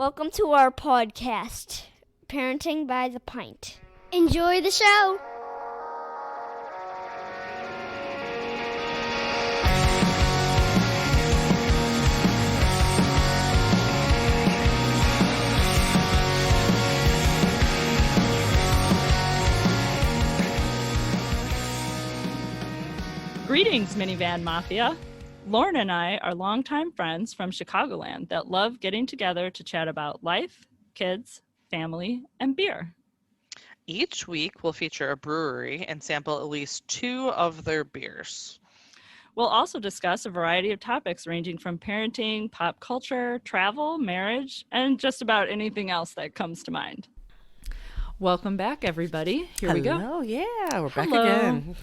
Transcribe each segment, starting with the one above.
Welcome to our podcast, Parenting by the Pint. Enjoy the show. Greetings, Minivan Mafia. Lauren and I are longtime friends from Chicagoland that love getting together to chat about life, kids, family, and beer. Each week, we'll feature a brewery and sample at least 2 of their beers. We'll also discuss a variety of topics ranging from parenting, pop culture, travel, marriage, and just about anything else that comes to mind. Welcome back, everybody. Here we go. Oh, yeah, we're back Hello. again.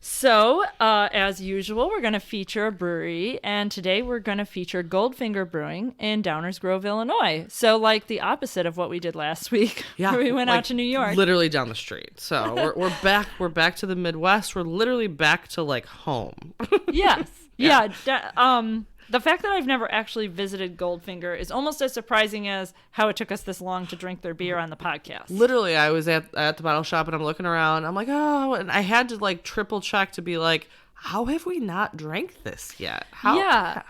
So, as usual, we're going to feature a brewery, and today we're going to feature Goldfinger Brewing in Downers Grove, Illinois. So, like the opposite of what we did last week, where we went out to New York. Literally down the street. So we're back. We're back to the Midwest. We're literally back to like home. Yes. The fact that I've never actually visited Goldfinger is almost as surprising as how it took us this long to drink their beer on the podcast. Literally, I was at the bottle shop and I'm looking around. I'm like, oh, and I had to like triple check to be like, how have we not drank this yet? How? Yeah.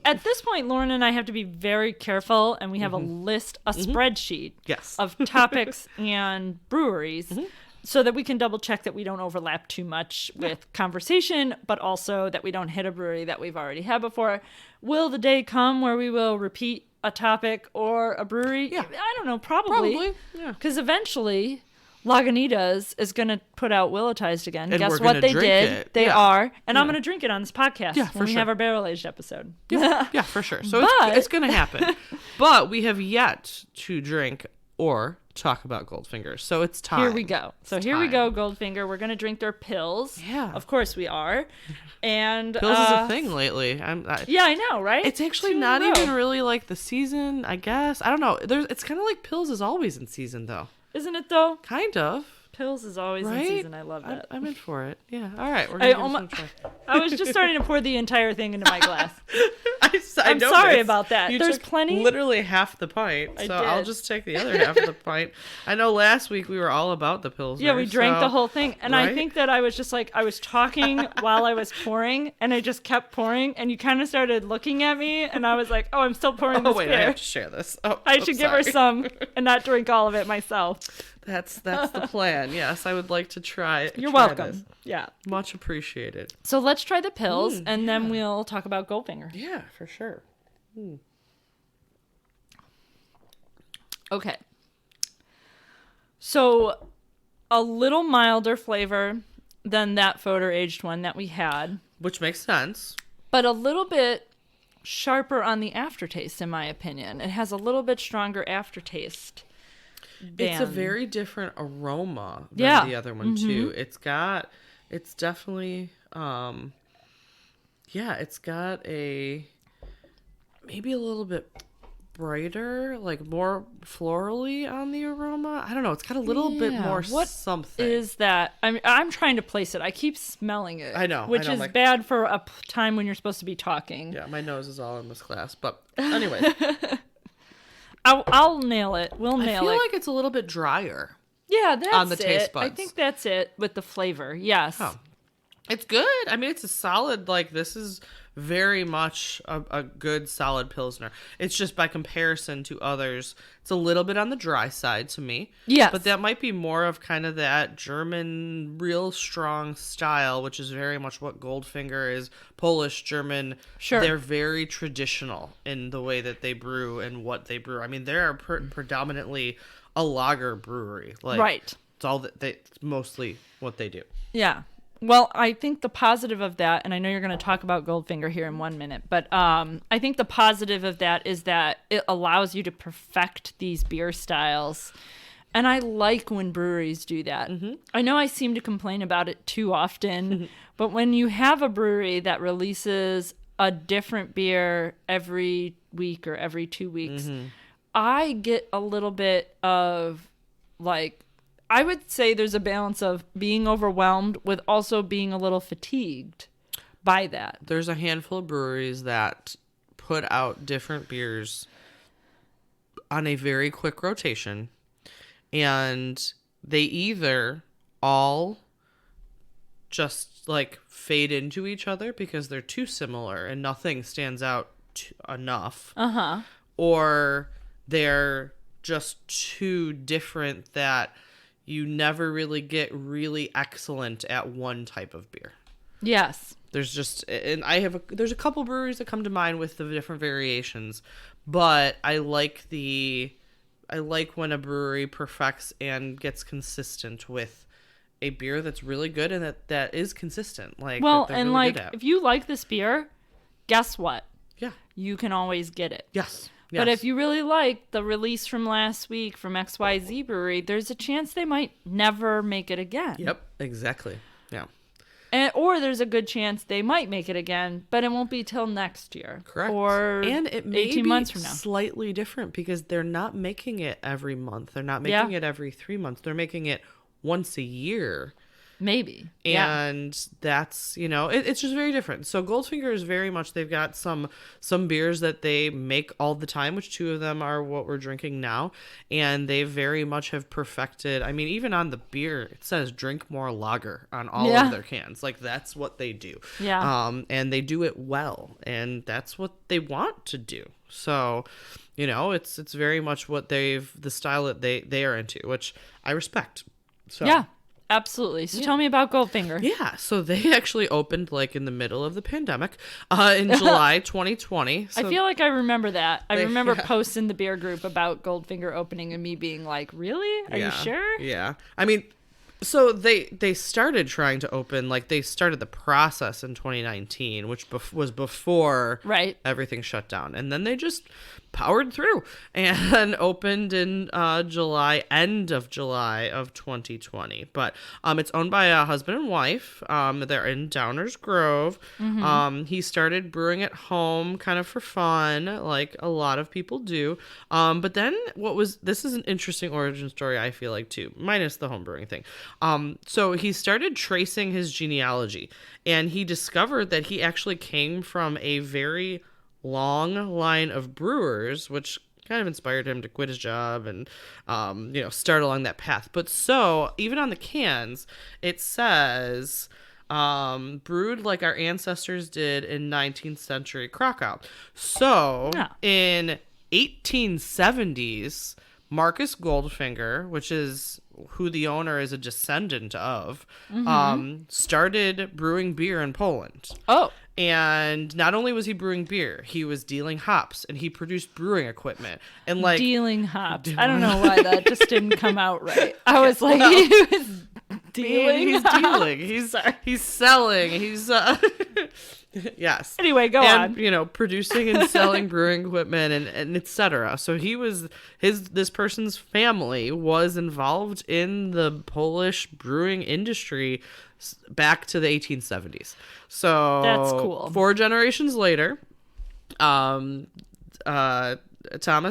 At this point, Lauren and I have to be very careful, and we have a spreadsheet of topics and breweries. So that we can double check that we don't overlap too much with conversation, but also that we don't hit a brewery that we've already had before. Will the day come where we will repeat a topic or a brewery? Yeah. I don't know, probably. Yeah. Because eventually, Lagunitas is going to put out Willowtized again. And Guess we're what gonna they drink did? it. They Yeah. are. And I'm going to drink it on this podcast for when we sure. have our barrel-aged episode. Yeah, for sure. So But- it's going to happen. But we have yet to drink or talk about Goldfinger. So it's time. Here we go. So It's here we time. go, Goldfinger. We're going to drink their pills. Yeah. Of course we are. And Pills is a thing lately. Yeah, I know, right? It's actually 2 in a not row. even really like the season, I guess. I don't know. It's kind of like Pills is always in season, though. Isn't it, though? Kind of. Pills is always in Right? season. I love that. I'm in for it. Yeah. All right. We're I going to give it some try. I was just starting to pour the entire thing into my glass. I'm I'm sorry about that. There's took plenty. Literally half the pint. I So I'll did. just take the other half of the pint. I know last week we were all about the Pills. Yeah, we drank the whole thing. And I right? think that I was just like, I was talking while I was pouring, and I just kept pouring, and you kind of started looking at me, and I was like, oh, I'm still pouring Oh, this wait. beer. I have to share this. Oh, I should give her sorry. some and not drink all of it myself. That's the plan. Yes, I would like to try. You're try welcome. this. Yeah. Much appreciated. So let's try the pills, and then we'll talk about Goldfinger. Yeah, for sure. Okay. So a little milder flavor than that photo-aged one that we had, Which makes sense. but a little bit sharper on the aftertaste, in my opinion. It has a little bit stronger aftertaste. It's a very different aroma than Yeah. the other one too. It's definitely it's got a maybe a little bit brighter, like more florally on the aroma. I don't know. It's got a little bit more What something. is that? I'm trying to place it. I keep smelling it. I know, Which is like- bad for a time when you're supposed to be talking. Yeah, my nose is all in this glass. But anyway, I'll nail it. We'll I nail feel it. like it's a little bit drier. Yeah, that's on the it. taste I buds. think that's it with the flavor. Yes. Oh. It's good. I mean, it's a solid, like, this is very much a good, solid Pilsner. It's just by comparison to others, it's a little bit on the dry side to me. Yes. But that might be more of kind of that German, real strong style, which is very much what Goldfinger is. Polish, German. Sure. They're very traditional in the way that they brew and what they brew. I mean, they're predominantly a lager brewery. Like, Right. It's all that it's mostly what they do. Yeah. Well, I think the positive of that, and I know you're going to talk about Goldfinger here in 1 minute, but I think the positive of that is that it allows you to perfect these beer styles. And I like when breweries do that. I know I seem to complain about it too often, but when you have a brewery that releases a different beer every week or every 2 weeks, I get a little bit of like, I would say there's a balance of being overwhelmed with also being a little fatigued by that. There's a handful of breweries that put out different beers on a very quick rotation, and they either all just like fade into each other because they're too similar and nothing stands out enough, or they're just too different that you never really get really excellent at one type of beer. Yes. There's just, and there's a couple breweries that come to mind with the different variations, but I like when a brewery perfects and gets consistent with a beer that's really good and that is consistent. Like, well, that they're and really like, good at. if you like this beer, guess what? Yeah. You can always get it. Yes. But if you really like the release from last week from XYZ Brewery, there's a chance they might never make it again. Yep, exactly. Yeah. Or there's a good chance they might make it again, but it won't be till next year. Correct. Or and it may 18 be months from now. Slightly different because they're not making it every month. They're not making it every 3 months. They're making it once a year. Maybe. And that's, it's just very different. So Goldfinger is very much, they've got some beers that they make all the time, which 2 of them are what we're drinking now. And they very much have perfected, I mean, even on the beer, it says drink more lager on all of their cans. Like, that's what they do. Yeah. And they do it well. And that's what they want to do. So, it's very much what the style that they are into, which I respect. So. Yeah. Absolutely. So tell me about Goldfinger. Yeah, so they actually opened like in the middle of the pandemic in July 2020. So I feel like I remember that. I remember posting the beer group about Goldfinger opening and me being like, really? Are you sure? Yeah. I mean, so they started trying to open, like they started the process in 2019, which was before everything shut down. And then they just powered through and opened in end of July of 2020. But it's owned by a husband and wife. They're in Downers Grove. He started brewing at home kind of for fun, like a lot of people do. But then this is an interesting origin story, I feel like, too, minus the home brewing thing. So he started tracing his genealogy, and he discovered that he actually came from a very long line of brewers, which kind of inspired him to quit his job and, start along that path. But so even on the cans, it says, brewed like our ancestors did in 19th century Krakow. So in 1870s, Marcus Goldfinger, which is who the owner is a descendant of, started brewing beer in Poland. Oh. And not only was he brewing beer, he was dealing hops, and he produced brewing equipment. And like dealing hops. I don't know why that just didn't come out right. I was like, he was dealing. He's dealing. He's selling. He's yes. Anyway, go on. Producing and selling brewing equipment and etc. So this person's family was involved in the Polish brewing industry back to the 1870s. So that's cool. 4 generations later, Thomas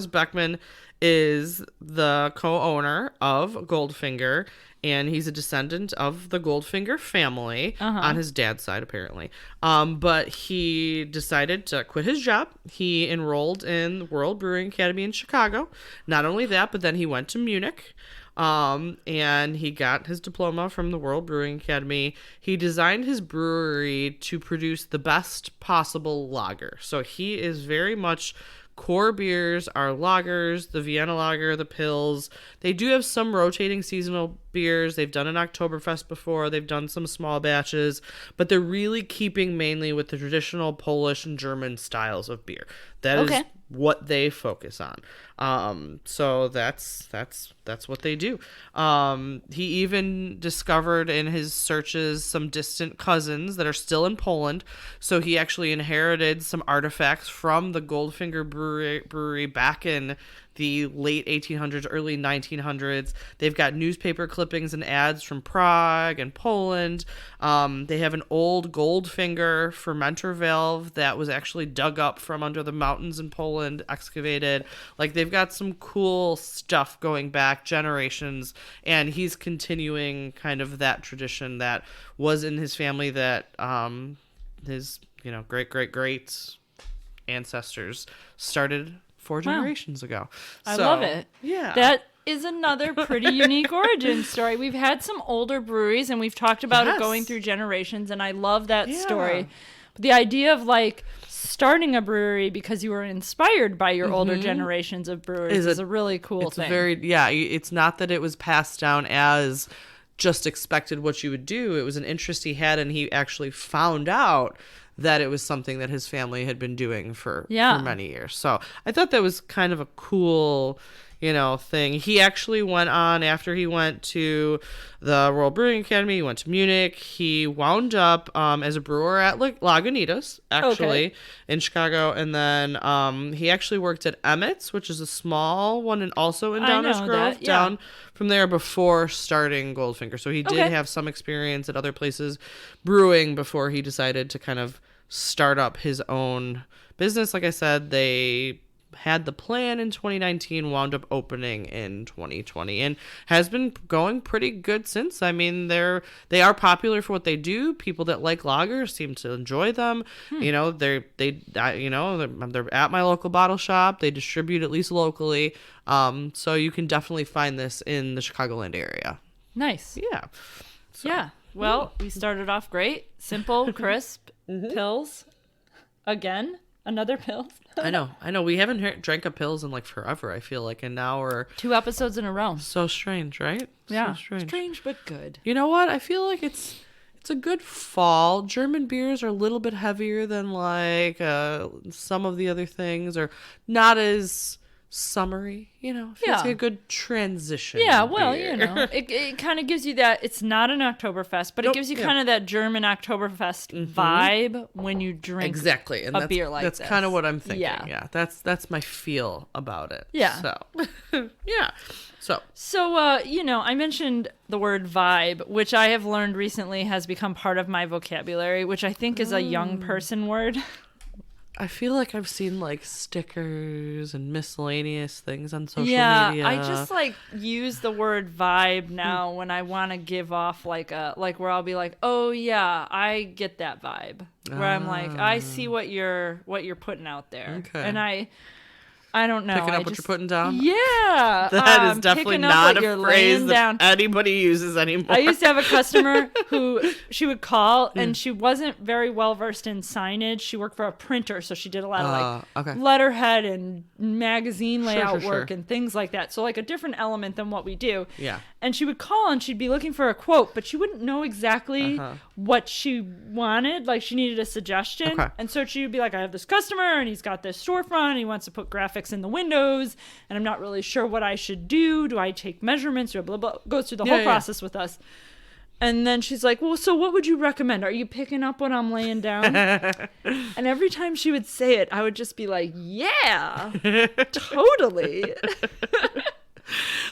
Beckman is the co-owner of Goldfinger, and he's a descendant of the Goldfinger family on his dad's side, apparently. But he decided to quit his job. He enrolled in the World Brewing Academy in Chicago. Not only that, but then he went to Munich. And he got his diploma from the World Brewing Academy. He designed his brewery to produce the best possible lager. So he is very much core beers are lagers, the Vienna lager, the Pils. They do have some rotating seasonal beers. They've done an Oktoberfest before. They've done some small batches, but they're really keeping mainly with the traditional Polish and German styles of beer. That is what they focus on. So that's what they do. He even discovered in his searches some distant cousins that are still in Poland. So he actually inherited some artifacts from the Goldfinger brewery back in the late 1800s, early 1900s. They've got newspaper clippings and ads from Prague and Poland. They have an old Goldfinger fermenter valve that was actually dug up from under the mountains in Poland, excavated. Like, they've got some cool stuff going back generations, and he's continuing kind of that tradition that was in his family that his great ancestors started 4 generations ago. I love it. Yeah. That is another pretty unique origin story. We've had some older breweries, and we've talked about it going through generations, and I love that story. But the idea of like starting a brewery because you were inspired by your older generations of brewers is a really cool thing. It's not that it was passed down as just expected what you would do. It was an interest he had, and he actually found out that it was something that his family had been doing for many years. So I thought that was kind of a cool, thing. He actually went on, after he went to the Royal Brewing Academy, he went to Munich. He wound up as a brewer at Lagunitas, actually, in Chicago. And then he actually worked at Emmett's, which is a small one, and also in Downers Grove, down from there before starting Goldfinger. So he did have some experience at other places brewing before he decided to kind of start up his own business. Like I said, they had the plan in 2019, wound up opening in 2020, and has been going pretty good since. I mean, they are popular for what they do. People that like lagers seem to enjoy them. They're at my local bottle shop. They distribute at least locally. So you can definitely find this in the Chicagoland area. Nice. Yeah. Well, we started off great. Simple, crisp, pills. Again, another pill. I know. We haven't drank a pills in like forever, I feel like. And now we're 2 episodes in a row. So strange, right? Yeah. So strange but good. You know what? I feel like it's a good fall. German beers are a little bit heavier than like some of the other things, or not as summery, feels like a good transition. Yeah, well, it kind of gives you that. It's not an Oktoberfest, but it gives you kind of that German Oktoberfest vibe when you drink and a beer like this. That's kind of what I'm thinking. Yeah, that's my feel about it. Yeah. So, So, I mentioned the word vibe, which I have learned recently has become part of my vocabulary, which I think is a young person word. I feel like I've seen like stickers and miscellaneous things on social media. Yeah, I just like use the word vibe now when I want to give off like where I'll be like, oh yeah, I get that vibe. Where I'm like, I see what you're putting out there. Okay. And I don't know. Picking up what you're putting down? Yeah. That is definitely not a phrase that anybody uses anymore. I used to have a customer who she would call, and she wasn't very well versed in signage. She worked for a printer, so she did a lot of letterhead and magazine layout work and things like that. So like a different element than what we do. Yeah. And she would call and she'd be looking for a quote, but she wouldn't know exactly what she wanted. Like she needed a suggestion. Okay. And so she would be like, I have this customer and he's got this storefront and he wants to put graphics in the windows and I'm not really sure what I should do. Do I take measurements or blah, blah, goes through the whole process with us. And then she's like, well, so what would you recommend? Are you picking up what I'm laying down? And every time she would say it, I would just be like, yeah, totally.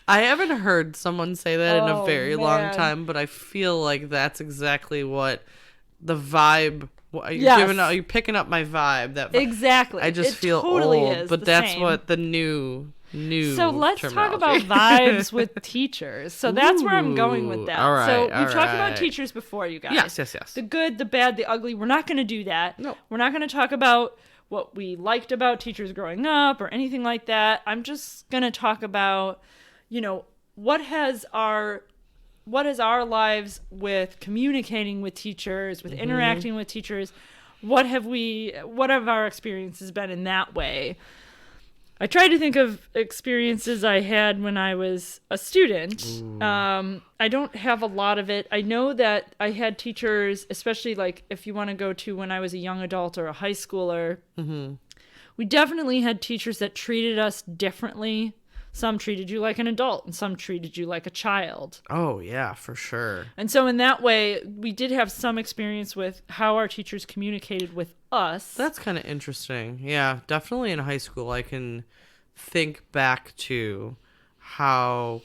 I haven't heard someone say that in a very long time, but I feel like that's exactly what the vibe. Are you picking up my vibe? That exactly. I just feel totally old, but that's same. What the new. So let's talk about vibes with teachers. So that's where I'm going with that. All right, so we've talked about teachers before, you guys. Yes. The good, the bad, the ugly. We're not going to do that. No. We're not going to talk about what we liked about teachers growing up or anything like that. I'm just going to talk about, what has our lives with communicating with teachers, with interacting with teachers, what have our experiences been in that way? I tried to think of experiences I had when I was a student. I don't have a lot of it. I know that I had teachers, especially like if you want to go to when I was a young adult or a high schooler, we definitely had teachers that treated us differently. Some treated you like an adult and some treated you like a child. Oh, yeah, for sure. And so in that way, we did have some experience with how our teachers communicated with us. That's kind of interesting. Yeah, definitely in high school, I can think back to how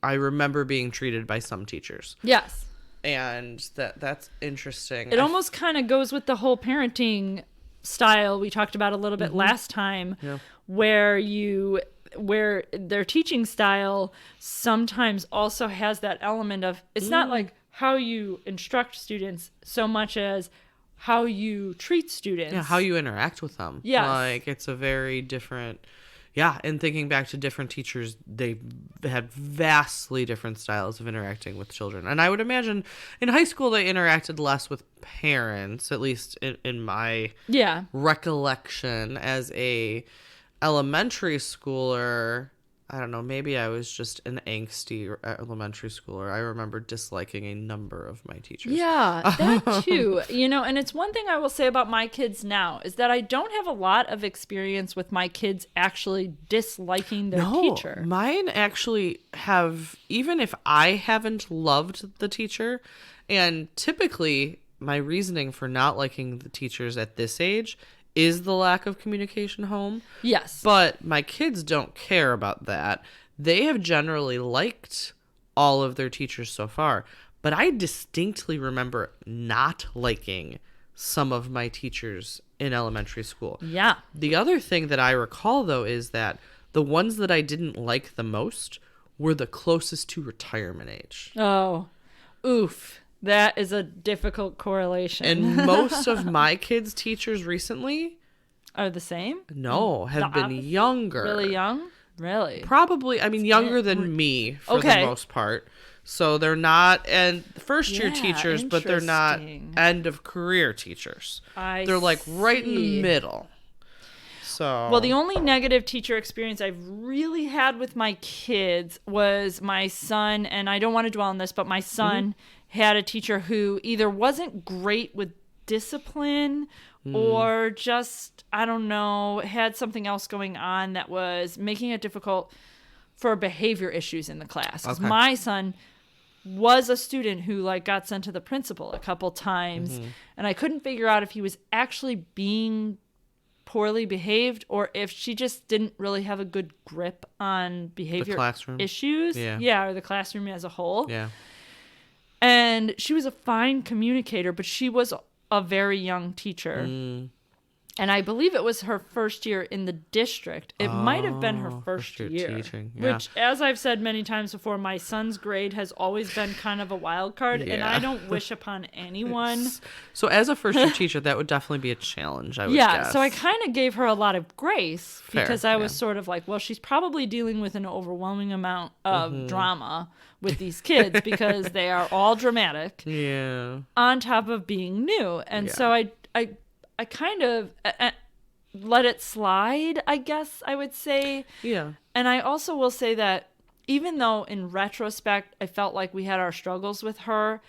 I remember being treated by some teachers. Yes. And that's interesting. It almost kind of goes with the whole parenting style we talked about a little bit last time, where their teaching style sometimes also has that element of, it's not like how you instruct students so much as how you treat students. Yeah, how you interact with them. Yes. Like, it's a very different... Yeah, and thinking back to different teachers, they had vastly different styles of interacting with children. And I would imagine in high school they interacted less with parents, at least in my recollection as a elementary schooler. I don't know, maybe I was just an angsty elementary schooler. I remember disliking a number of my teachers. Yeah, that too. And it's one thing I will say about my kids now is that I don't have a lot of experience with my kids actually disliking their teacher. Mine actually have, even if I haven't loved the teacher, and typically my reasoning for not liking the teachers at this age is the lack of communication home. Yes. But my kids don't care about that. They have generally liked all of their teachers so far. But I distinctly remember not liking some of my teachers in elementary school. Yeah. The other thing that I recall, though, is that the ones that I didn't like the most were the closest to retirement age. Oh, oof. That is a difficult correlation. And most of my kids' teachers recently are the same? No, have been younger. Really young? Really? Probably, younger than me for the most part. So they're not first-year teachers, but they're not end-of-career teachers. They're like right in the middle. So well, the only negative teacher experience I've really had with my kids was my son, and I don't want to dwell on this, but my son had a teacher who either wasn't great with discipline or just, I don't know, had something else going on that was making it difficult for behavior issues in the class. Because my son was a student who got sent to the principal a couple times, and I couldn't figure out if he was actually being poorly behaved or if she just didn't really have a good grip on behavior issues. Or the classroom as a whole. Yeah. And she was a fine communicator, but she was a very young teacher. And I believe it was her first year in the district. It might have been her first year. Teaching. Yeah. Which, as I've said many times before, my son's grade has always been kind of a wild card, and I don't wish upon anyone. So as a first-year teacher, that would definitely be a challenge, I would guess. So I kind of gave her a lot of grace because I was sort of like, well, she's probably dealing with an overwhelming amount of drama with these kids because they are all dramatic. Yeah. On top of being new. And so I kind of let it slide, I guess I would say. Yeah. And I also will say that even though in retrospect I felt like we had our struggles with her,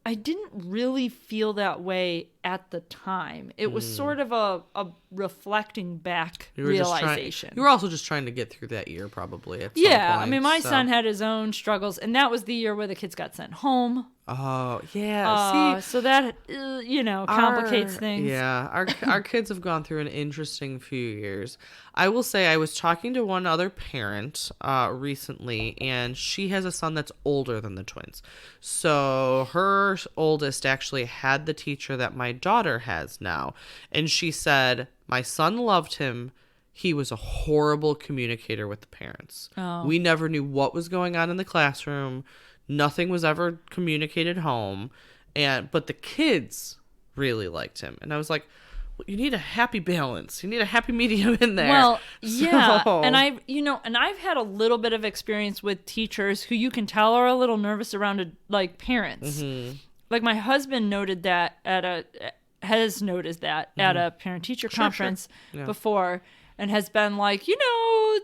I didn't really feel that way at the time. It was sort of a reflecting back realization. You were also just trying to get through that year probably at some point. My son had his own struggles, and that was the year where the kids got sent home. Oh, yeah. So that, complicates things. Yeah. Our kids have gone through an interesting few years. I will say I was talking to one other parent recently, and she has a son that's older than the twins. So her oldest actually had the teacher that my daughter has now. And she said, my son loved him. He was a horrible communicator with the parents. Oh. We never knew what was going on in the classroom. Nothing was ever communicated home, but the kids really liked him. And I was like, well, you need a happy balance. You need a happy medium in there. Well, yeah. And I've had a little bit of experience with teachers who you can tell are a little nervous around parents. Like my husband noted that has noticed that at a parent-teacher conference before. And has been like,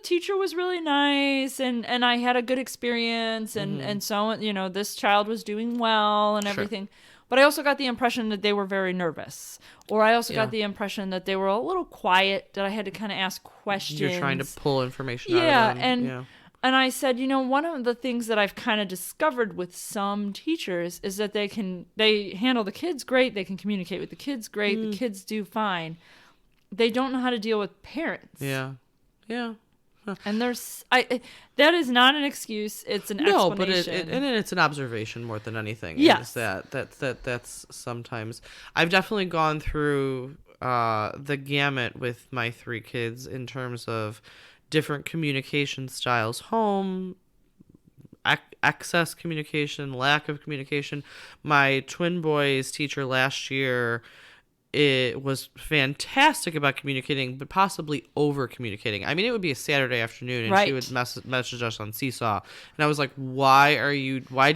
teacher was really nice and I had a good experience and so, this child was doing well and everything. But I also got the impression that they were very nervous. Or I also got the impression that they were a little quiet, that I had to kind of ask questions. You're trying to pull information out of them. And I said, one of the things that I've kind of discovered with some teachers is that they handle the kids great, they can communicate with the kids great, the kids do fine. They don't know how to deal with parents. Yeah. Huh. And that is not an excuse. It's an explanation. But it's an observation more than anything. Yes. That's sometimes I've definitely gone through the gamut with my 3 kids in terms of different communication styles, home, excess communication, lack of communication. My twin boys teacher last year it was fantastic about communicating, but possibly over communicating. I mean, it would be a Saturday afternoon, and she would message us on Seesaw, and I was like, "Why do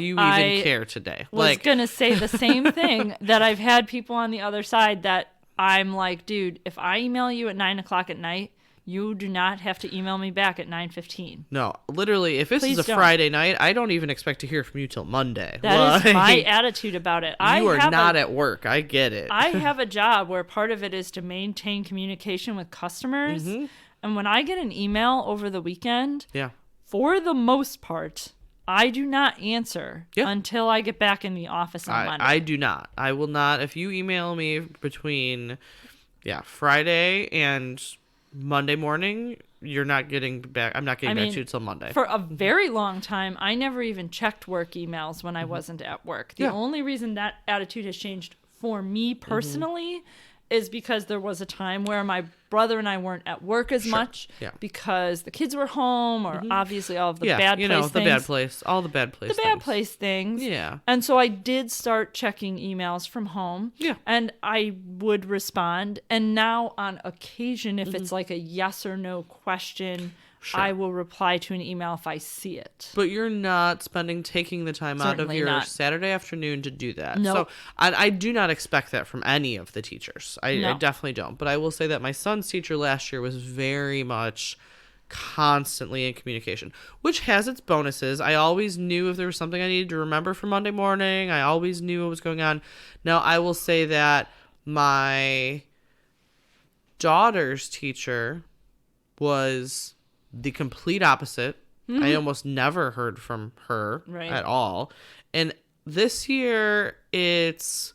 you even care today?" Was gonna say the same thing, that I've had people on the other side that I'm like, dude, if I email you at 9:00 at night, you do not have to email me back at 9:15. No, literally, if this is a Friday night, I don't even expect to hear from you till Monday. That is my attitude about it. You are not at work. I get it. I have a job where part of it is to maintain communication with customers. Mm-hmm. And when I get an email over the weekend, for the most part, I do not answer until I get back in the office on Monday. I do not. I will not. If you email me between Friday and Monday morning, you're not getting back. I'm not getting back to you till Monday. For a very long time, I never even checked work emails when I wasn't at work. The only reason that attitude has changed for me personally is because there was a time where my brother and I weren't at work as much because the kids were home, or obviously all of the bad place things. The bad place, all the bad place The things. bad place things. Yeah. And so I did start checking emails from home. Yeah. And I would respond. And now on occasion, if it's like a yes or no question, I will reply to an email if I see it. But you're not taking the time out of your Saturday afternoon to do that. No. So I do not expect that from any of the teachers. I definitely don't. But I will say that my son's teacher last year was very much constantly in communication, which has its bonuses. I always knew if there was something I needed to remember for Monday morning. I always knew what was going on. Now, I will say that my daughter's teacher was the complete opposite. I almost never heard from her at all. And this year, it's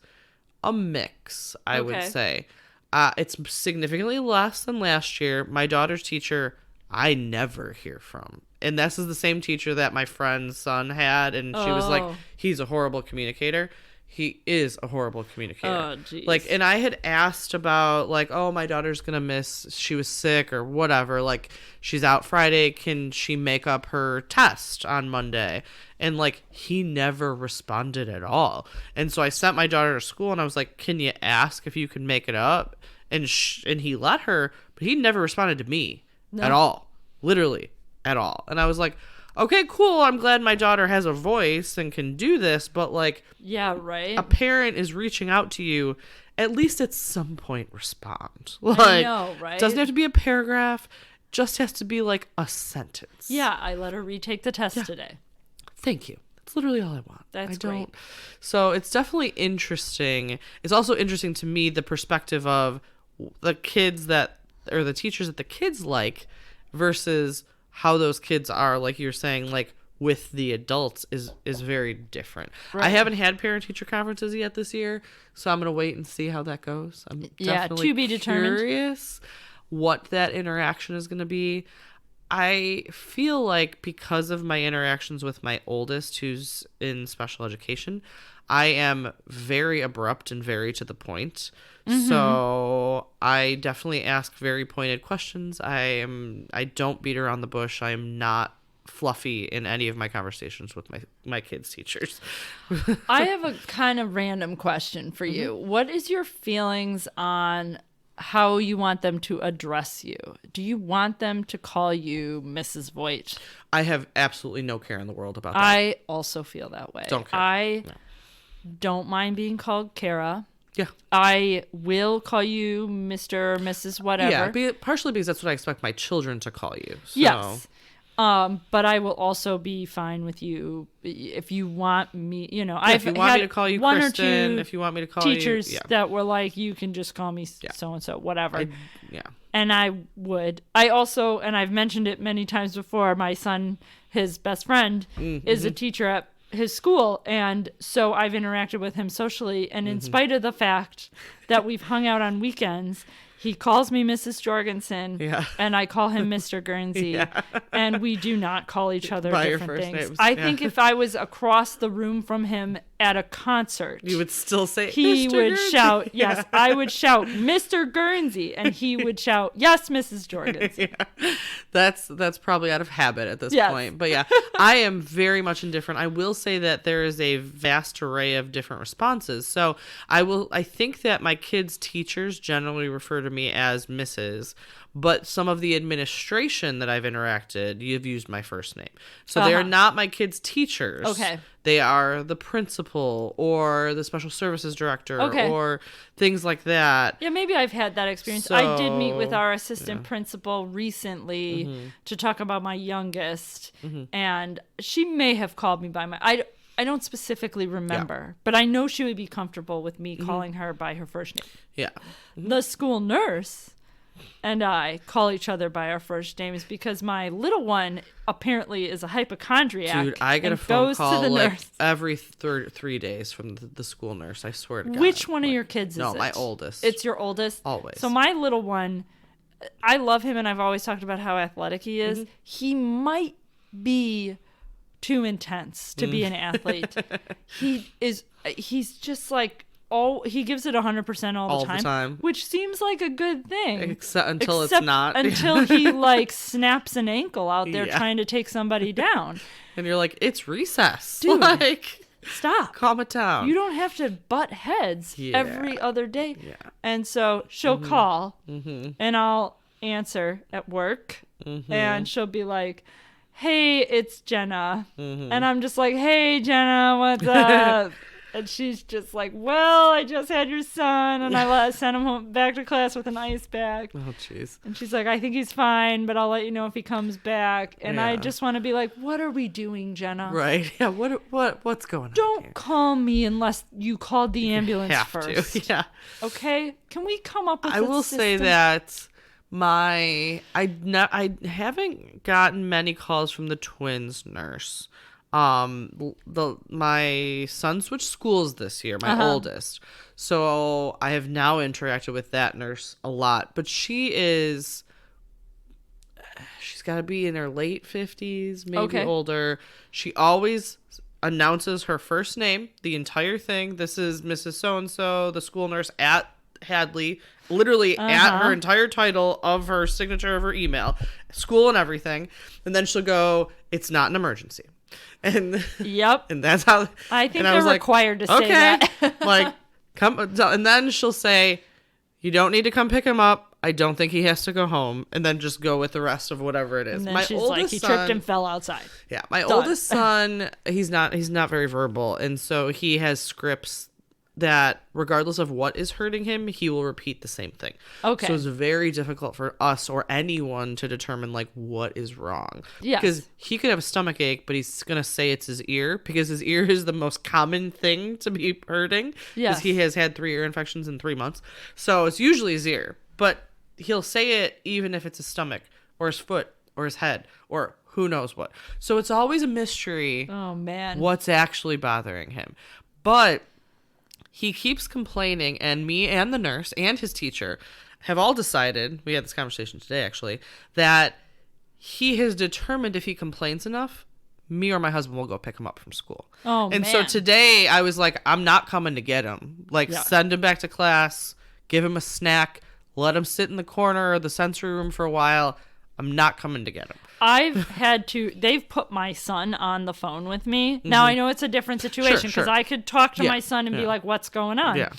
a mix, I would say. It's significantly less than last year. My daughter's teacher, I never hear from. And this is the same teacher that my friend's son had. And she was like, he's a horrible communicator. He is a horrible communicator. Oh, geez. Like, and I had asked about, like, oh, my daughter's going to miss, she was sick or whatever. Like, she's out Friday. Can she make up her test on Monday? And, like, he never responded at all. And so I sent my daughter to school, and I was like, can you ask if you can make it up? And he let her, but he never responded to me at all. Literally at all. And I was like, okay, cool. I'm glad my daughter has a voice and can do this, but like, a parent is reaching out to you. At least at some point, respond. Like, I know, right? Doesn't have to be a paragraph. Just has to be like a sentence. Yeah, I let her retake the test today. Thank you. That's literally all I want. That's great. So it's definitely interesting. It's also interesting to me the perspective of the kids or the teachers that the kids like versus how those kids are, like you're saying, like with the adults is very different. Right. I haven't had parent-teacher conferences yet this year, so I'm going to wait and see how that goes. I'm definitely to be determined. Curious what that interaction is going to be. I feel like because of my interactions with my oldest, who's in special education, I am very abrupt and very to the point. Mm-hmm. So I definitely ask very pointed questions. I don't beat around the bush. I am not fluffy in any of my conversations with my kids' teachers. I have a kind of random question for you. What is your feelings on how you want them to address you? Do you want them to call you Mrs. Voigt? I have absolutely no care in the world about that. I also feel that way. Don't care. I don't mind being called Kara. Yeah. I will call you Mr. or Mrs. whatever. Yeah, partially because that's what I expect my children to call you. So. Yes. But I will also be fine with you if you want me, if you want me to call you one Kristen, or two if you want me to call teachers you, that were like, you can just call me so-and-so, whatever. And I would. I also, and I've mentioned it many times before, my son, his best friend, is a teacher at his school, and so I've interacted with him socially, and in spite of the fact that we've hung out on weekends, he calls me Mrs. Jorgensen, and I call him Mr. Guernsey, and we do not call each other by different your first things. names. I think if I was across the room from him at a concert, You would still say, he Mr. would Guernsey. shout, Yeah. yes, I would shout, Mr. Guernsey, and he would shout, yes, Mrs. Jorgensen. Yeah. That's probably out of habit at this Yes. point. But yeah, I am very much indifferent. I will say that there is a vast array of different responses. So I think that my kids' teachers generally refer to me as Mrs., but some of the administration that I've interacted, you've used my first name. So they are not my kids' teachers. Okay. They are the principal or the special services director Okay. or things like that. Yeah, maybe I've had that experience. I did meet with So, our assistant principal recently to talk about my youngest, and she may have called me by my... I don't specifically remember, but I know she would be comfortable with me calling her by her first name. Yeah. The school nurse and I call each other by our first names because my little one apparently is a hypochondriac. Dude, I get a and phone goes call to the like nurse. every 3 days from the school nurse. I swear to God. Which one of your kids is it? No, my oldest. It's your oldest? Always. So my little one, I love him, and I've always talked about how athletic he is. He might be too intense to be an athlete. He's just like, he gives it 100% all the time, which seems like a good thing. Except until it's not. Until he like snaps an ankle out there Yeah. trying to take somebody down. And you're like, it's recess. Dude. Like, Stop. calm it down. You don't have to butt heads every other day. Yeah. And so she'll call and I'll answer at work and she'll be like, hey, it's Jenna. And I'm just like, hey, Jenna, what's up? And she's just like, well, I just had your son and I sent him home back to class with an ice bag. Oh, jeez. And she's like, I think he's fine, but I'll let you know if he comes back. And I just want to be like, what are we doing, Jenna? Right. Yeah. What's going on? Don't call me unless you called the ambulance have first. to. Yeah. Okay? Can we come up with I will say that I haven't gotten many calls from the twins nurse. My son switched schools this year, my oldest. So I have now interacted with that nurse a lot, but she's got to be in her late 50s, maybe older. She always announces her first name, the entire thing. This is Mrs. So-and-so, the school nurse at Hadley, literally at her entire title of her signature of her email, school and everything. And then she'll go, it's not an emergency. And yep. And that's how I think and I they're was like, required to say that. like, come, and then she'll say, you don't need to come pick him up. I don't think he has to go home, and then just go with the rest of whatever it is. And then My she's oldest like, he son, tripped and fell outside. Yeah, my Done. oldest son, he's not very verbal, and so he has scripts that regardless of what is hurting him, he will repeat the same thing. Okay. So it's very difficult for us or anyone to determine like what is wrong. Yes. Because he could have a stomach ache, but he's going to say it's his ear because his ear is the most common thing to be hurting. Yes. Because he has had 3 ear infections in 3 months. So it's usually his ear, but he'll say it even if it's his stomach or his foot or his head or who knows what. So it's always a mystery. Oh, man. What's actually bothering him. But he keeps complaining, and me and the nurse and his teacher have all decided, we had this conversation today actually, that he has determined if he complains enough, me or my husband will go pick him up from school. Oh, and man. so today I was like, I'm not coming to get him. Like, send him back to class, give him a snack, let him sit in the corner of the sensory room for a while. I'm not coming to get him. They've put my son on the phone with me. Now, I know it's a different situation because I could talk to my son and be like, what's going on? Yeah.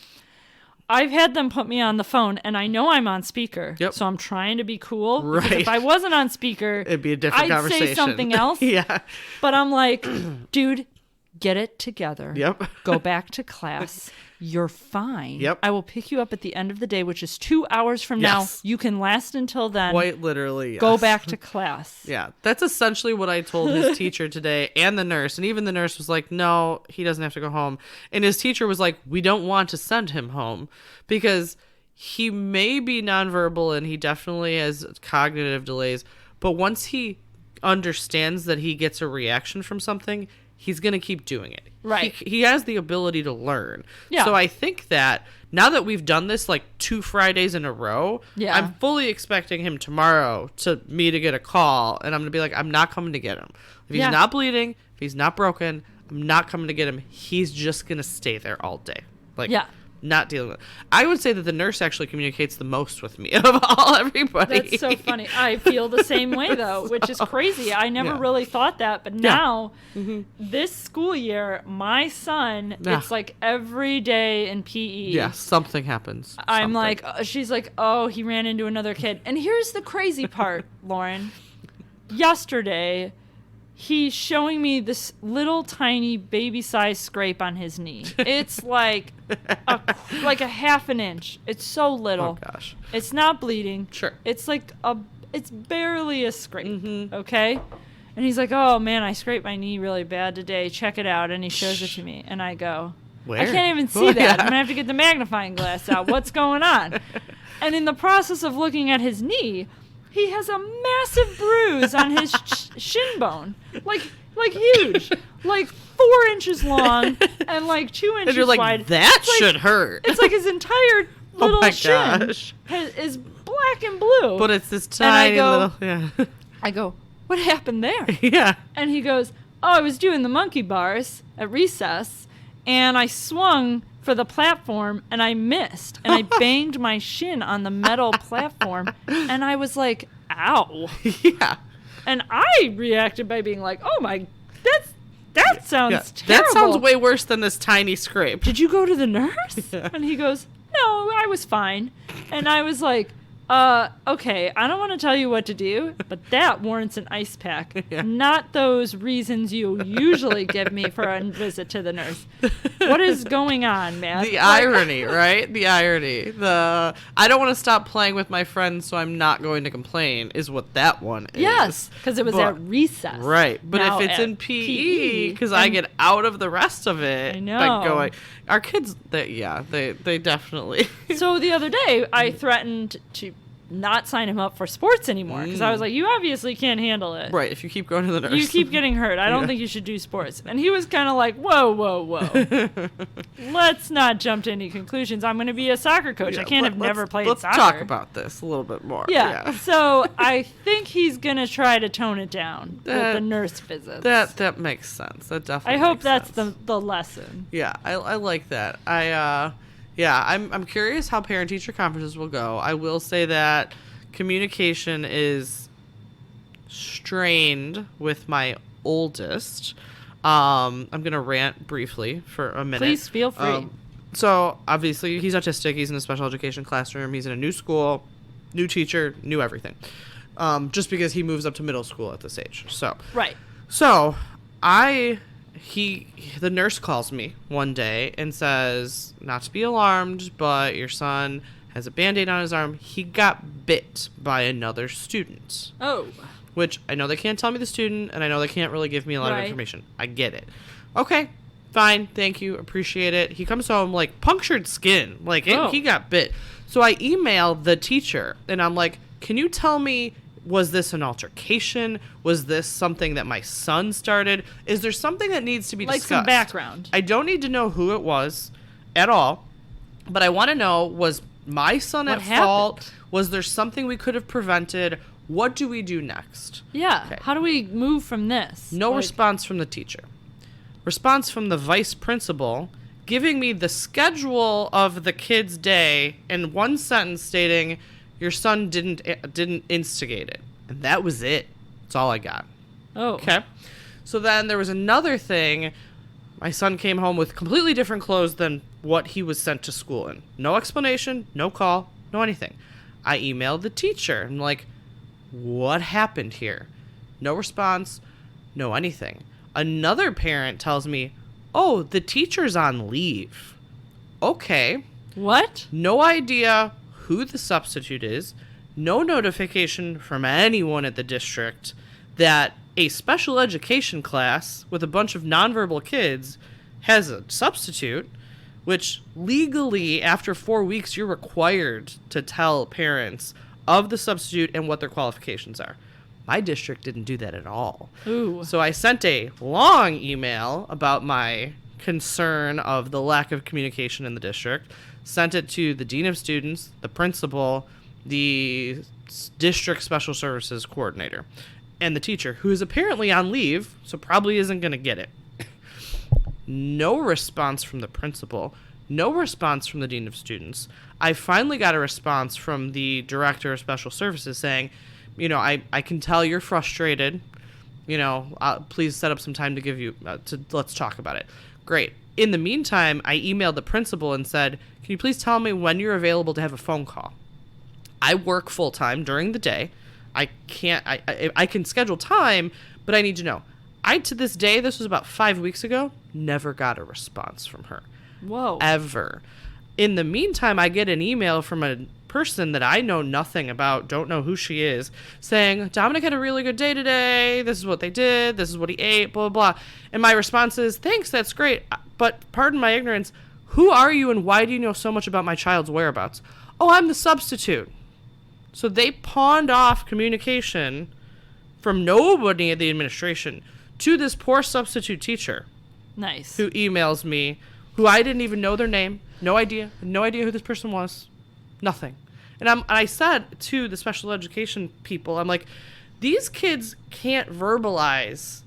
I've had them put me on the phone, and I know I'm on speaker. Yep. So I'm trying to be cool. Right. Because if I wasn't on speaker, It'd be a different I'd conversation. say something else. Yeah. But I'm like, dude, get it together. Yep. Go back to class. You're fine. Yep. I will pick you up at the end of the day, which is 2 hours from now. You can last until then. Quite literally, yes. Go back to class. Yeah, that's essentially what I told his teacher today and the nurse. And even the nurse was like, no, he doesn't have to go home. And his teacher was like, we don't want to send him home because he may be nonverbal and he definitely has cognitive delays. But once he understands that he gets a reaction from something, he's going to keep doing it. Right. He has the ability to learn. Yeah. So I think that now that we've done this like 2 Fridays in a row, I'm fully expecting him tomorrow to get a call. And I'm going to be like, I'm not coming to get him. If he's not bleeding, if he's not broken, I'm not coming to get him. He's just going to stay there all day. Like, Yeah. not dealing with it. I would say that the nurse actually communicates the most with me of all everybody. That's so funny. I feel the same way, though, which is crazy. I never Yeah. really thought that. But now, this school year, my son, Yeah. it's like every day in PE. Yeah, something happens. I'm Something. like, she's like, oh, he ran into another kid. And here's the crazy part, Lauren. Yesterday, he's showing me this little tiny baby-sized scrape on his knee. It's like a half an inch. It's so little. Oh, gosh. It's not bleeding. Sure. It's it's barely a scrape. Okay? And he's like, oh, man, I scraped my knee really bad today. Check it out. And he shows it to me. And I go, Where? I can't even see that. I'm going to have to get the magnifying glass out. What's going on? And in the process of looking at his knee, he has a massive bruise on his shin bone. Like huge. Like 4 inches long and like 2 inches And you're like, wide. that It's like- should hurt. It's like his entire little my shin gosh. is black and blue. But it's this And I tiny go- little... Yeah. I go, what happened there? Yeah. And he goes, oh, I was doing the monkey bars at recess, and I swung for the platform, and I missed, and I banged my shin on the metal platform, and I was like, ow. Yeah. And I reacted by being like, oh my, that sounds Yeah. terrible. That sounds way worse than this tiny scrape. Did you go to the nurse? Yeah. And he goes, no, I was fine. And I was like, okay, I don't want to tell you what to do, but that warrants an ice pack. Yeah. Not those reasons you usually give me for a visit to the nurse. What is going on, man? The irony, right? The irony. I don't want to stop playing with my friends, so I'm not going to complain is what that one is. Yes, because it was But- at recess. Right. But Now if it's at in PE, because I and- get out of the rest of it I know. by going, our kids, they definitely. So the other day, I threatened to not sign him up for sports anymore because I was like, you obviously can't handle it. Right. If you keep going to the nurse. You keep getting hurt. I don't Yeah. think you should do sports. And he was kind of like, whoa, whoa, whoa. Let's not jump to any conclusions. I'm going to be a soccer coach. Yeah, I can't have never played let's soccer. talk about this a little bit more. Yeah. So I think he's going to try to tone it down with That- the nurse visits. That makes sense. That definitely I hope makes that's sense. the lesson. Yeah, I like that. I'm curious how parent-teacher conferences will go. I will say that communication is strained with my oldest. I'm gonna rant briefly for a minute. Please feel free. So obviously he's autistic. He's in a special education classroom. He's in a new school, new teacher, new everything. Just because he moves up to middle school at this age. Right. So the nurse calls me one day and says, not to be alarmed, but your son has a Band-Aid on his arm. He got bit by another student, Oh. which I know they can't tell me the student, and I know they can't really give me a lot of Right. information. I get it. Okay, fine, thank you, appreciate it. He comes home like punctured skin, Oh. he got bit. So I email the teacher, and I'm like, can you tell me, was this an altercation? Was this something that my son started? Is there something that needs to be Like discussed? some background. I don't need to know who it was at all, but I want to know, was my son What at fault? happened? Was there something we could have prevented? What do we do next? Yeah. Okay. How do we move from this? No Like- response from the teacher. Response from the vice principal, giving me the schedule of the kid's day in one sentence stating, your son didn't instigate it. And that was it. That's all I got. Oh. Okay. So then there was another thing. My son came home with completely different clothes than what he was sent to school in. No explanation, no call, no anything. I emailed the teacher. I'm like, what happened here? No response, no anything. Another parent tells me, oh, the teacher's on leave. Okay. What? No idea who the substitute is. No notification from anyone at the district that a special education class with a bunch of nonverbal kids has a substitute, which legally, after 4 weeks, you're required to tell parents of the substitute and what their qualifications are. My district didn't do that at all. Ooh. So I sent a long email about my concern of the lack of communication in the district, sent it to the dean of students, the principal, the district special services coordinator, and the teacher, who is apparently on leave, so probably isn't going to get it. No response from the principal. No response from the dean of students. I finally got a response from the director of special services saying, I can tell you're frustrated. Please set up some time to give you, let's talk about it. Great. In the meantime, I emailed the principal and said, can you please tell me when you're available to have a phone call? I work full time during the day. I can schedule time, but I need to know. To this day, this was about 5 weeks ago, never got a response from her. Whoa. Ever. In the meantime, I get an email from a person that I know nothing about, don't know who she is, saying, Dominic had a really good day today. This is what they did. This is what he ate, blah, blah, blah. And my response is, thanks, that's great. But pardon my ignorance, who are you and why do you know so much about my child's whereabouts? Oh, I'm the substitute. So they pawned off communication from nobody at the administration to this poor substitute teacher. Nice. Who emails me, who I didn't even know their name. No idea who this person was. Nothing. And I said to the special education people, I'm like, these kids can't verbalize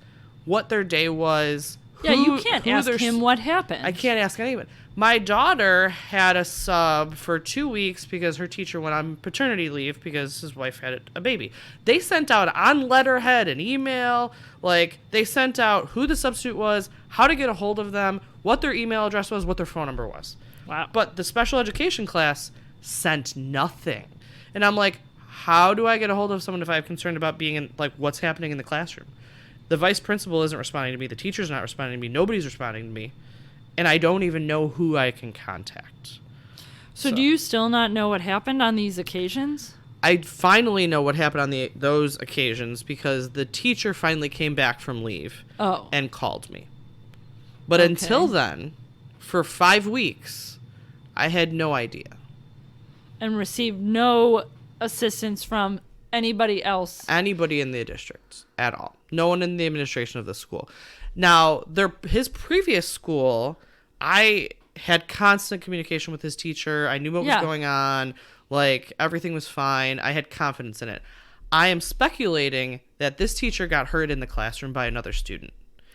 what their day was. Yeah, you can't ask him what happened. I can't ask anyone. My daughter had a sub for 2 weeks because her teacher went on paternity leave because his wife had a baby. They sent out on letterhead an email. Like, they sent out who the substitute was, how to get a hold of them, what their email address was, what their phone number was. Wow. But the special education class sent nothing. And I'm like, how do I get a hold of someone if I'm concerned about being in, like, what's happening in the classroom? The vice principal isn't responding to me. The teacher's not responding to me. Nobody's responding to me. And I don't even know who I can contact. So do you still not know what happened on these occasions? I finally know what happened on those occasions because the teacher finally came back from leave and called me. But until then, for 5 weeks, I had no idea. And received no assistance from anybody else? Anybody in the district at all. No one in the administration of the school. Now, his previous school, I had constant communication with his teacher. I knew what was going on. Like, everything was fine. I had confidence in it. I am speculating that this teacher got hurt in the classroom by another student.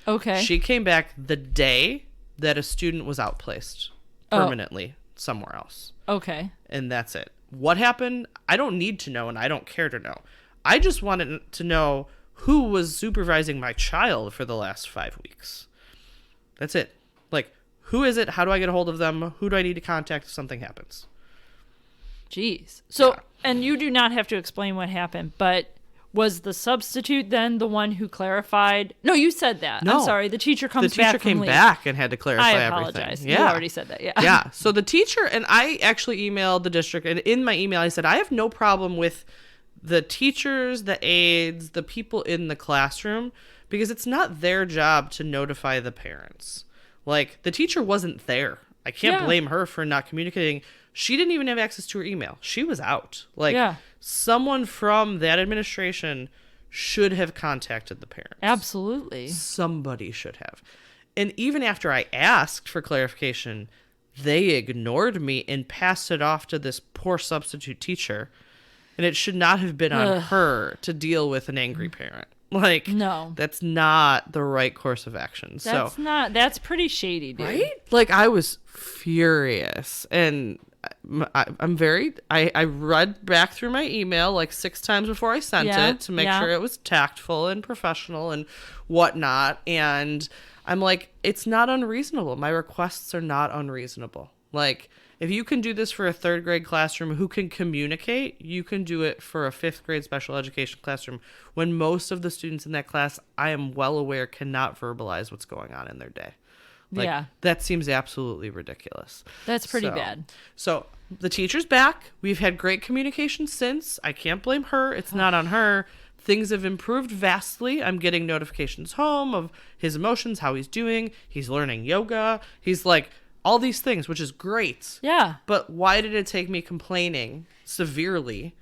Okay. She came back the day that a student was outplaced permanently somewhere else. Okay. And that's it. What happened? I don't need to know, and I don't care to know. I just wanted to know who was supervising my child for the last 5 weeks. That's it. Like, who is it? How do I get a hold of them? Who do I need to contact if something happens? Jeez. So, and you do not have to explain what happened, but was the substitute then the one who clarified? No, you said that. No. I'm sorry. The teacher comes back. The teacher came back and had to clarify everything. I apologize. Yeah. You already said that. Yeah. Yeah. So the teacher, and I actually emailed the district, and in my email I said, I have no problem with the teachers, the aides, the people in the classroom, because it's not their job to notify the parents. Like, the teacher wasn't there. I can't blame her for not communicating. She didn't even have access to her email. She was out. Like, someone from that administration should have contacted the parents. Absolutely. Somebody should have. And even after I asked for clarification, they ignored me and passed it off to this poor substitute teacher. And it should not have been on her to deal with an angry parent. Like, no, that's not the right course of action. That's pretty shady, dude. Right? Like, I was furious. And I read back through my email like 6 times before I sent it to make sure it was tactful and professional and whatnot. And I'm like, it's not unreasonable. My requests are not unreasonable. Like, if you can do this for a 3rd grade classroom who can communicate, you can do it for a 5th grade special education classroom when most of the students in that class, I am well aware, cannot verbalize what's going on in their day. Like, that seems absolutely ridiculous. That's pretty bad. So the teacher's back. We've had great communication since. I can't blame her. It's not on her. Things have improved vastly. I'm getting notifications home of his emotions, how he's doing. He's learning yoga. He's like, all these things, which is great. Yeah. But why did it take me complaining severely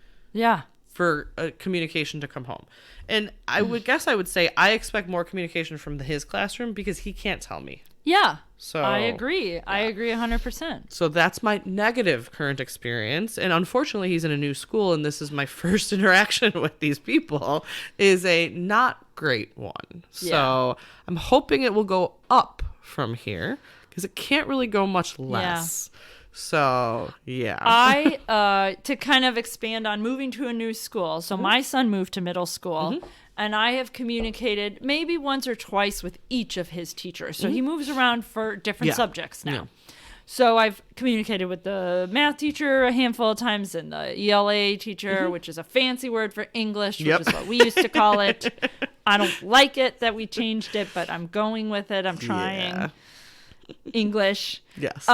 for communication to come home? And I would say I expect more communication from his classroom because he can't tell me. Yeah. So I agree. Yeah. I agree 100%. So that's my negative current experience. And unfortunately, he's in a new school, and this is my first interaction with these people, is a not great one. So I'm hoping it will go up from here because it can't really go much less. So, yeah. I, to kind of expand on moving to a new school. So my son moved to middle school, and I have communicated maybe once or twice with each of his teachers. So he moves around for different subjects now. Yeah. So I've communicated with the math teacher a handful of times and the ELA teacher, which is a fancy word for English, which is what we used to call it. I don't like it that we changed it, but I'm going with it. I'm trying English. Yes.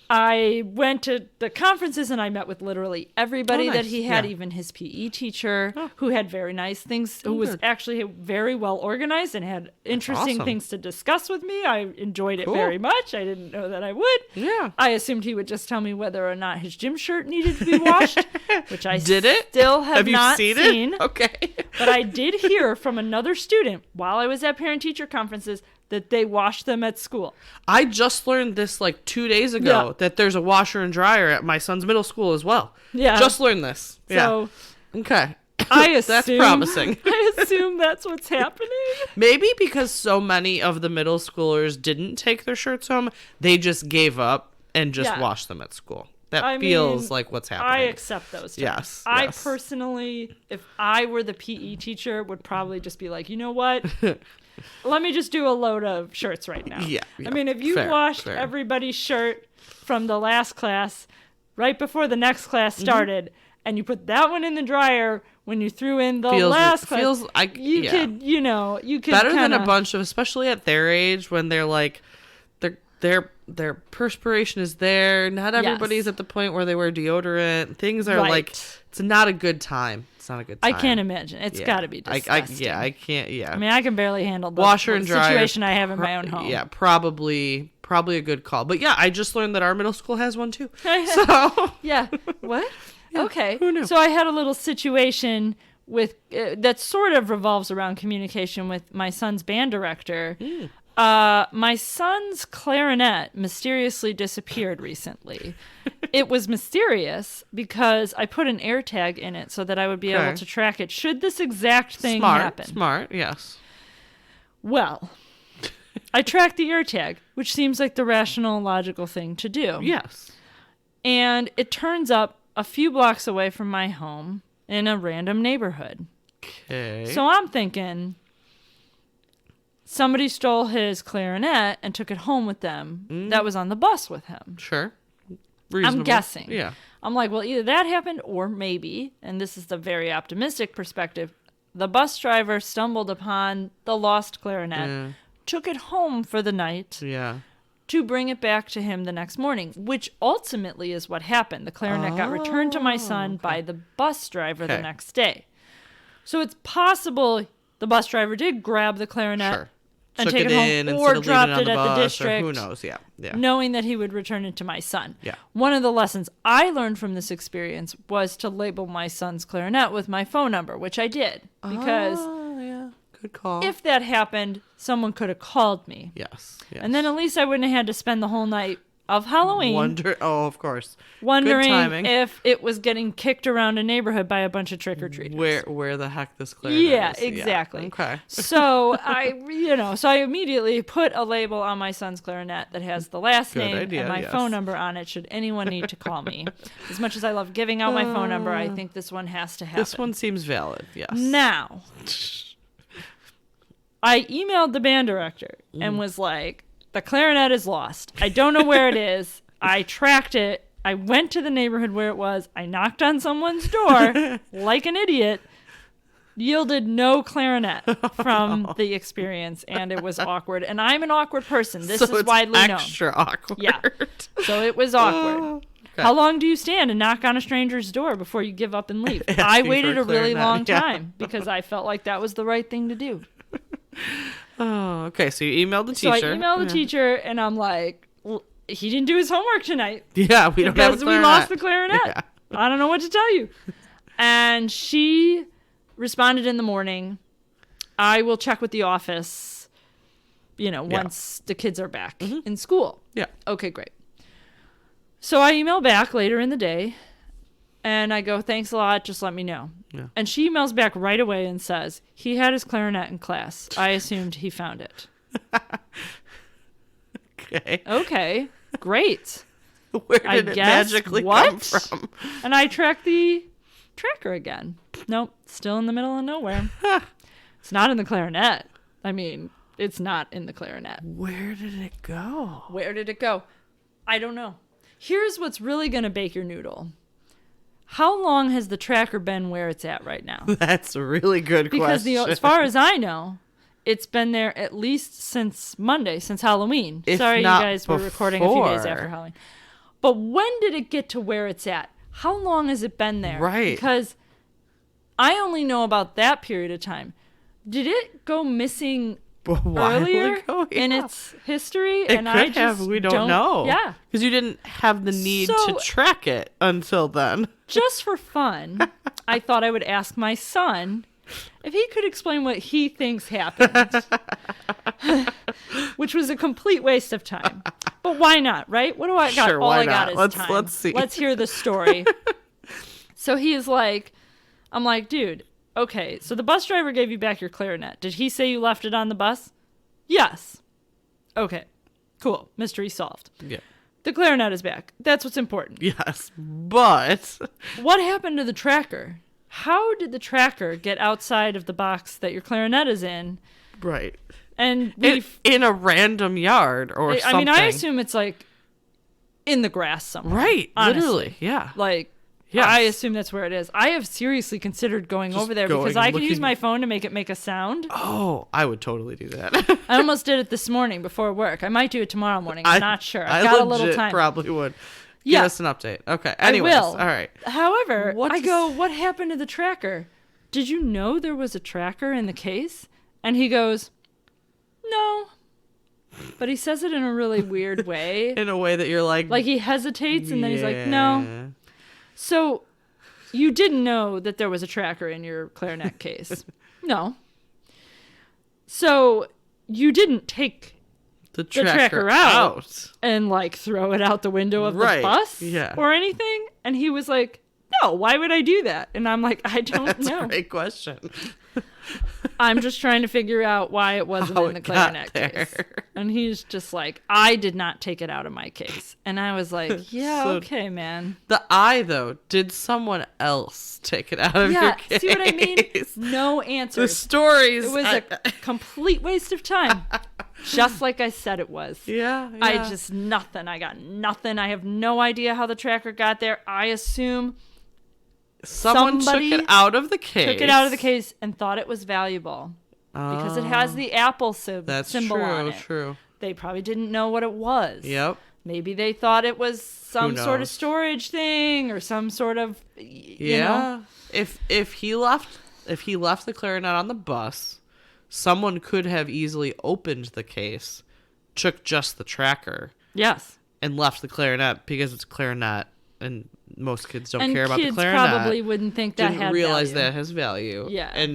I went to the conferences and I met with literally everybody that he had, Yeah. even his PE teacher, who had very nice things, who was actually very well organized and had interesting awesome. things to discuss with me. I enjoyed it Cool. very much. I didn't know that I would. Yeah. I assumed he would just tell me whether or not his gym shirt needed to be washed, which I Did it? still have you not seen seen. it? Okay. But I did hear from another student while I was at parent-teacher conferences that they washed them at school. I just learned this like 2 days ago Yeah. that there's a washer and dryer at my son's middle school as well. Yeah. Just learned this. So Okay. I assume That's promising. I assume that's what's happening. Maybe because so many of the middle schoolers didn't take their shirts home, they just gave up and just Yeah. washed them at school. That I feels mean, like what's I happening. accept those terms. Yes, I yes. personally, if I were the PE teacher, would probably just be like, you know what? Let me just do a load of shirts right now. Yeah, I mean, if you fair, washed fair. everybody's shirt from the last class right before the next class Mm-hmm. started, and you put that one in the dryer when you threw in the Feels- last class, feels- you could, you could Better than a kinda- bunch of, especially at their age when they're like, their perspiration is there. Not everybody's Yes. at the point where they wear deodorant. Things are Right. like, it's not a good time. It's not a good I time. can't imagine. It's Yeah. got to be disgusting. I can't. Yeah. I mean, I can barely handle the Washer and dryer situation I have in my own home. Yeah, probably a good call. But yeah, I just learned that our middle school has one too. So Yeah. What? Okay. who knew? So I had a little situation with that sort of revolves around communication with my son's band director. My son's clarinet mysteriously disappeared recently. It was mysterious because I put an AirTag in it so that I would be able Okay. to track it should this exact thing happen. Smart, yes. Well, I tracked the AirTag, which seems like the rational, logical thing to do. Yes. And it turns up a few blocks away from my home in a random neighborhood. Okay. So I'm thinking somebody stole his clarinet and took it home with them. That was on the bus with him. Sure. Reasonable. I'm guessing. Yeah. I'm like, well, either that happened or maybe, and this is the very optimistic perspective, the bus driver stumbled upon the lost clarinet, took it home for the night Yeah. to bring it back to him the next morning, which ultimately is what happened. The clarinet got returned to my son by the bus driver the Okay. next day. So it's possible the bus driver did grab the clarinet Sure. and Took take it it home in instead or of leaving dropped it on it the at the bus, or district, who knows? Yeah. Yeah. knowing that he would return it to my son. Yeah. One of the lessons I learned from this experience was to label my son's clarinet with my phone number, which I did, because Oh, yeah. Good call. if that happened, someone could have called me. Yes. And then at least I wouldn't have had to spend the whole night of Halloween Oh, of course. wondering timing. if it was getting kicked around a neighborhood by a bunch of trick-or-treaters. Where the heck this clarinet Yeah, is. exactly. Okay. So I immediately put a label on my son's clarinet that has the last Good name idea, and my yes. phone number on it should anyone need to call me. As much as I love giving out my phone number, I think this one has to happen. This one seems valid. Yes. Now, I emailed the band director and was like, the clarinet is lost. I don't know where it is. I tracked it. I went to the neighborhood where it was. I knocked on someone's door like an idiot. Yielded no clarinet from the experience, and it was awkward. And I'm an awkward person. This So is it's widely known. extra awkward. Yeah. So it was awkward. Okay. How long do you stand and knock on a stranger's door before you give up and leave? I Asking waited for a a really clarinet, long yeah. time because I felt like that was the right thing to do. Oh, okay. So you emailed the So I teacher. emailed the teacher, and I'm like, well, he didn't do his homework tonight Yeah, we don't have a because we clarinet. lost the clarinet. Yeah. I don't know what to tell you. And she responded in the morning, I will check with the office, once the kids are back in school. Yeah. Okay, great. So I email back later in the day, and I go, thanks a lot, just let me know. Yeah. And she emails back right away and says, he had his clarinet in class. I assumed he found it. Okay, great. Where did it magically come from? And I tracked the tracker again. Nope, still in the middle of nowhere. It's not in the clarinet. I mean, it's not in the clarinet. Where did it go? Where did it go? I don't know. Here's what's really going to bake your noodle. How long has the tracker been where it's at right now? That's a really good question. Because as far as I know, it's been there at least since Monday, since Halloween. Sorry, you guys were recording a few days after Halloween. But when did it get to where it's at? How long has it been there? Right. Because I only know about that period of time. Did it go missing earlier in its history? It could have. We don't know. Yeah. Because you didn't have the need to track it until then. Just for fun, I thought I would ask my son if he could explain what he thinks happened. Which was a complete waste of time. But why not, right? What do I got? Sure, All why I got not? is time. Let's see. Let's hear the story. So he is like, I'm like, dude, okay, so the bus driver gave you back your clarinet. Did he say you left it on the bus? Yes. Okay, cool. Mystery solved. Yeah. The clarinet is back. That's what's important. Yes, but What happened to the tracker? How did the tracker get outside of the box that your clarinet is in? right. And in a random yard or something. I mean, I assume it's like in the grass somewhere. Right, honestly. literally, yeah. Like, Yes. I assume that's where it is. I have seriously considered going over there because I can use my phone to make it make a sound. Oh, I would totally do that. I almost did it this morning before work. I might do it tomorrow morning. I'm not sure. I've got a little time. Probably would. Yeah. Give us an update. Okay. Anyways, I will. All right. However, I go, what happened to the tracker? Did you know there was a tracker in the case? And he goes, no. But he says it in a really weird way. In a way that you're like he hesitates and then he's like, no. So you didn't know that there was a tracker in your clarinet case? No. So you didn't take the tracker out and throw it out the window of the bus or anything? And he was like, no, why would I do that? And I'm like, I don't know. That's a great question. I'm just trying to figure out why it wasn't in the clarinet case. And he's just like, I did not take it out of my case. And I was like, yeah, okay, man. The though, did someone else take it out of your case? See what I mean? No answers. The stories. It was a complete waste of time. Just like I said it was. Yeah. I just nothing. I got nothing. I have no idea how the tracker got there. I assume somebody took it out of the case. Took it out of the case and thought it was valuable. Because it has the Apple symbol on it. That's true. They probably didn't know what it was. Yep. Maybe they thought it was some sort of storage thing or some sort of, you know. If he left the clarinet on the bus, someone could have easily opened the case, took just the tracker. Yes. And left the clarinet because it's a clarinet and most kids don't care about the clarinet. And kids probably wouldn't think that had value. Didn't realize that has value. Yeah.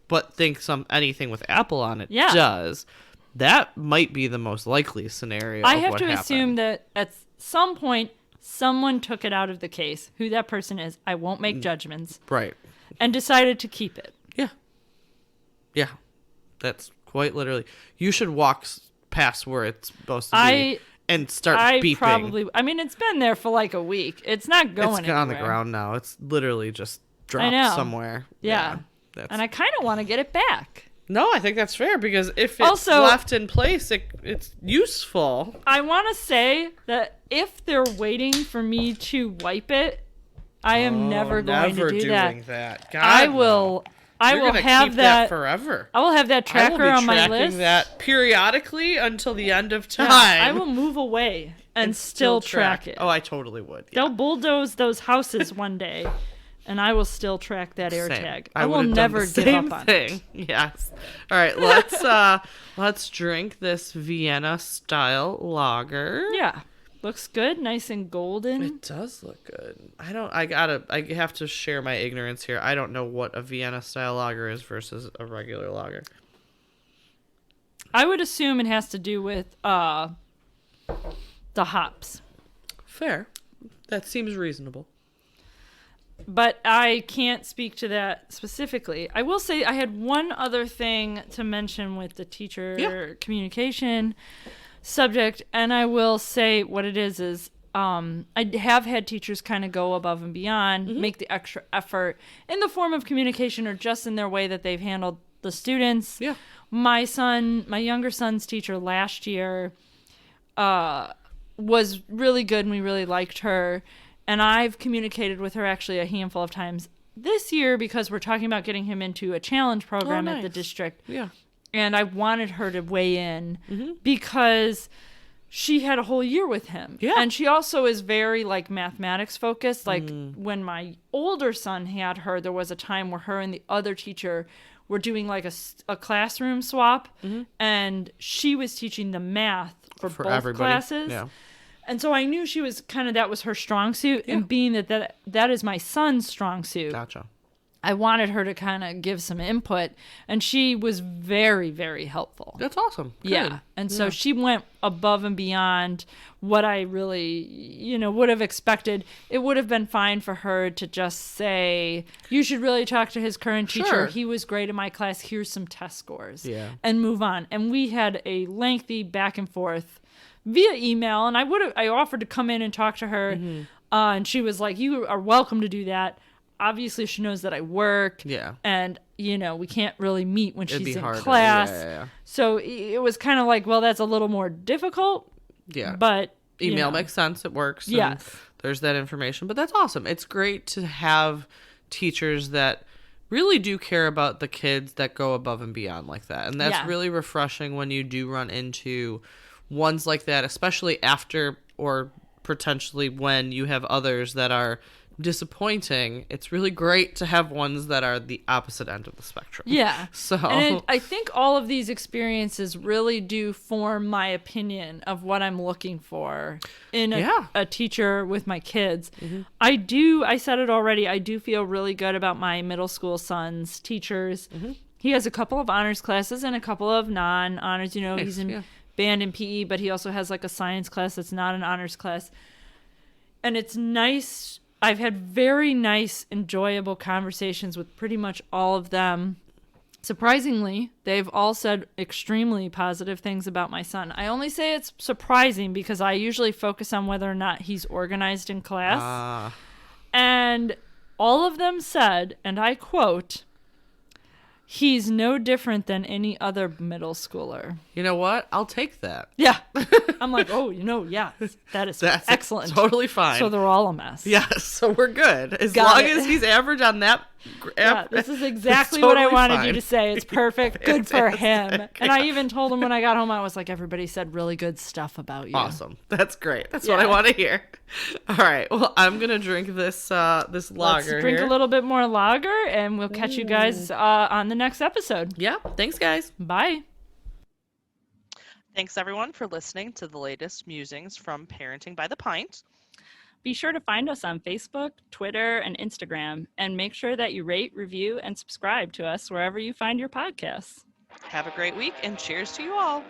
But think anything with Apple on it does. That might be the most likely scenario. I have to assume that at some point someone took it out of the case. Who that person is, I won't make judgments. Right. And decided to keep it. Yeah. Yeah. That's quite literally. You should walk past where it's supposed to be and start beeping. I mean, it's been there for like a week. It's not going anywhere. It's on the ground now. It's literally just dropped somewhere. Yeah. And I kind of want to get it back. No, I think that's fair because if it's left in place, it's useful. I want to say that if they're waiting for me to wipe it, I am never going to do that. God, I will have that forever. I will have that tracker on my list. I will be tracking that periodically until the end of time. Yeah, I will move away and still track it. Oh, I totally would. Yeah. They'll bulldoze those houses one day. And I will still track that AirTag. I will never never give up on it. Yes. All right, let's drink this Vienna style lager. Yeah. Looks good, nice and golden. It does look good. I have to share my ignorance here. I don't know what a Vienna style lager is versus a regular lager. I would assume it has to do with the hops. Fair. That seems reasonable. But I can't speak to that specifically. I will say I had one other thing to mention with the teacher communication subject. And I will say what it is I have had teachers kind of go above and beyond, make the extra effort in the form of communication or just in their way that they've handled the students. Yeah. My younger son's teacher last year was really good, and we really liked her. And I've communicated with her actually a handful of times this year because we're talking about getting him into a challenge program at the district. Yeah. And I wanted her to weigh in because she had a whole year with him. Yeah. And she also is very like mathematics focused. Like when my older son had her, there was a time where her and the other teacher were doing like a classroom swap, and she was teaching the math for both everybody. classes. Yeah. And so I knew she was that was her strong suit, and being that is my son's strong suit. Gotcha. I wanted her to kind of give some input, and she was very, very helpful. That's awesome. Good. Yeah. And so she went above and beyond what I really, would have expected. It would have been fine for her to just say, you should really talk to his current teacher. Sure. He was great in my class. Here's some test scores. Yeah. And move on. And we had a lengthy back and forth via email, and I offered to come in and talk to her, and she was like, you are welcome to do that. Obviously, she knows that I work. Yeah. And, we can't really meet when she's in harder. class. Yeah. So it was kind of like, well, that's a little more difficult. Yeah. But Email makes sense. It works. And Yes. there's that information. But that's awesome. It's great to have teachers that really do care about the kids that go above and beyond like that. And that's really refreshing when you do run into ones like that, especially after or potentially when you have others that are disappointing. It's really great to have ones that are the opposite end of the spectrum. Yeah. So and I think all of these experiences really do form my opinion of what I'm looking for in a teacher with my kids. I said it already, I do feel really good about my middle school son's teachers. He has a couple of honors classes and a couple of non-honors. He's in band and PE, but he also has like a science class that's not an honors class. And it's nice. I've had very nice, enjoyable conversations with pretty much all of them. Surprisingly, they've all said extremely positive things about my son. I only say it's surprising because I usually focus on whether or not he's organized in class. And all of them said, and I quote, he's no different than any other middle schooler. You know what? I'll take that. Yeah. I'm like, that is That's excellent. Totally fine. So they're all a mess. Yes, so we're good. As Got long it. as he's average on that. Yeah, this is exactly what I totally wanted fine. you to say. It's perfect. Good for him. And I even told him when I got home, I was like, everybody said really good stuff about you. Awesome. That's great. That's what I want to hear. All right. Well, I'm going to drink this this lager Let's drink here. a little bit more lager, and we'll catch you guys on the next episode. Yeah. Thanks, guys. Bye. Thanks, everyone, for listening to the latest musings from Parenting by the Pint. Be sure to find us on Facebook, Twitter, and Instagram, and make sure that you rate, review, and subscribe to us wherever you find your podcasts. Have a great week, and cheers to you all.